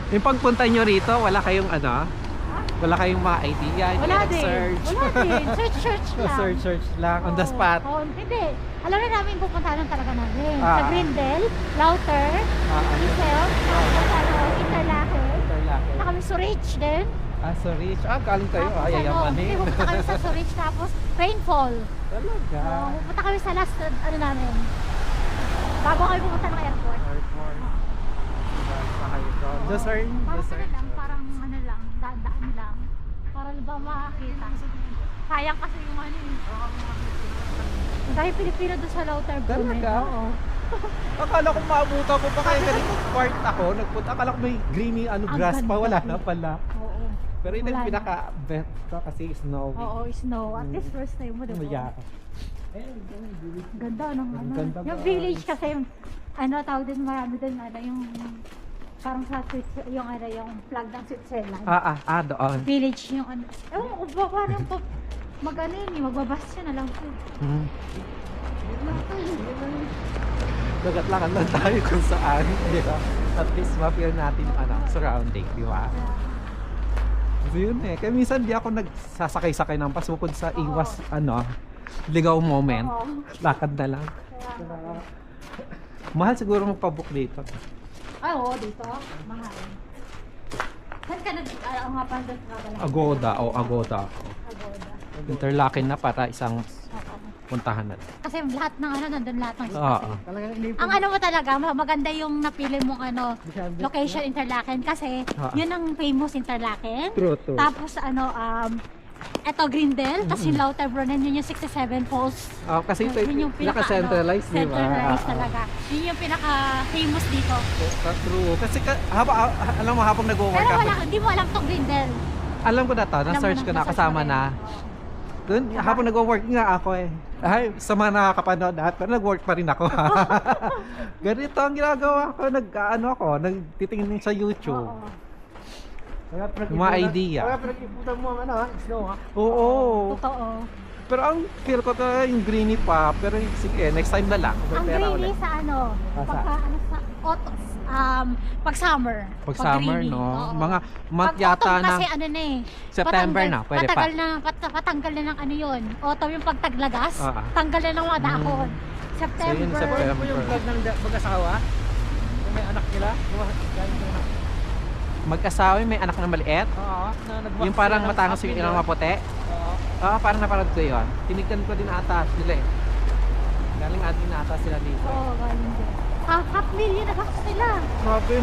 Yung pagpunta nyo rito, wala kayong ano? Wala kayong mga idea? Wala din. Search. Wala din. Search lang. Search lang on the Oo. spot. Oo, hindi. Alam na namin pupuntahan talaga namin. Ah. Sa Grindel, Lauter, Isel, Interlaken. Na kami Zurich din. So rich. Galing kayo. Tapos Yayamanin. pupunta kami sa Zurich tapos Rainfall. Talaga. Pupunta kami sa last ano namin. Bago kami pupunta ng airport. Airport. Discern. Parang ano Discern. lang, parang ano lang, daan lang. Para ba makakita. Sayang kasi yung ano eh. Dahil Pilipino doon sa Lauter Brunei. Talaga? Oo. Akala ko maabutan ko pa kaya ganito part ako. Nagpunta. Akala ko may greeny Ang grass pa. ganda Wala eh. na pala. Oo. Pero ito Wala yung na. pinaka-bet ko kasi snowy. Oo, snow. At least first time mo, diba? Yeah. Ganda ng ano. ganda Yung ba? village kasi, ano tawag din, marami din, ano, yung parang sa Switzerland, yung ano, yung flag ng Switzerland. Doon. Village yung ano. Ewan ko ba, paano yung mag-ano yun, magbabasya na lang po. Hmm. Nagatlakan lang tayo kung saan, di ba? At least ma-feel natin yung ano, surrounding, di ba? So yun eh. Kaya minsan di ako nagsasakay-sakay ng bus bukod sa iwas, ano, ligaw moment. Oo. Lakad na lang. Kaya, Mahal siguro magpabook dito. oo, dito, mahal. Saan ka oo nga pala doon ka pala. Agoda o Agoda. Agoda. Interlaken na para isang Oo. puntahan na. Kasi lahat ng ano, nandun lahat ng Oo. Ang ano mo talaga, maganda yung napili mong ano, location Interlaken kasi yun ang famous Interlaken. True. Tapos ano, eto Grindel, tapos yung Lauter Brunei, yun yung 67 Falls. Kasi ito Yun yung pinaka-centralized, di ba? centralized talaga. Yun yung pinaka-famous dito. True. Kasi alam mo, habang nag-work Pero ako, wala, hindi mo alam tong Grindel. alam ko na to, Alam mo na-search ko na, na-search kasama mo rin. na. Doon, habang nag-work nga ako eh. Ay, sa mga nakakapanood lahat, pero nag-work pa rin ako. Ganito ang ginagawa ko, nagtitingin sa YouTube. Oo. Yung mga idea. Kaya pinag-iputan mo ang ano, snow ha? Oo. Totoo. Pero ang feel ko talaga yung greeny pa, pero sige, next time na lang. Ang greeny sa ano, pagka ano sa autumn, pag summer. Pag summer, greeny, no? oo. Mga month Pag yata autumn na kasi ano na eh. September na, pwede pa. Patanggal na ng ano yun. Autumn yung pagtaglagas, Ah. tanggal na ng mga dahon. So, September. yun, September. Ano po yung vlog ng mag-asawa? Yung may anak nila? Mag-asawa, may anak na maliit. Oo, na nag-walk Yung parang sila ng matangos apple, yung ilang no? maputi. Oo. Parang napanood ko yun. Tinignan ko din ata sila eh. Galing atin na ata sila dito. Oo, galing din. Half million na sila. Grabe,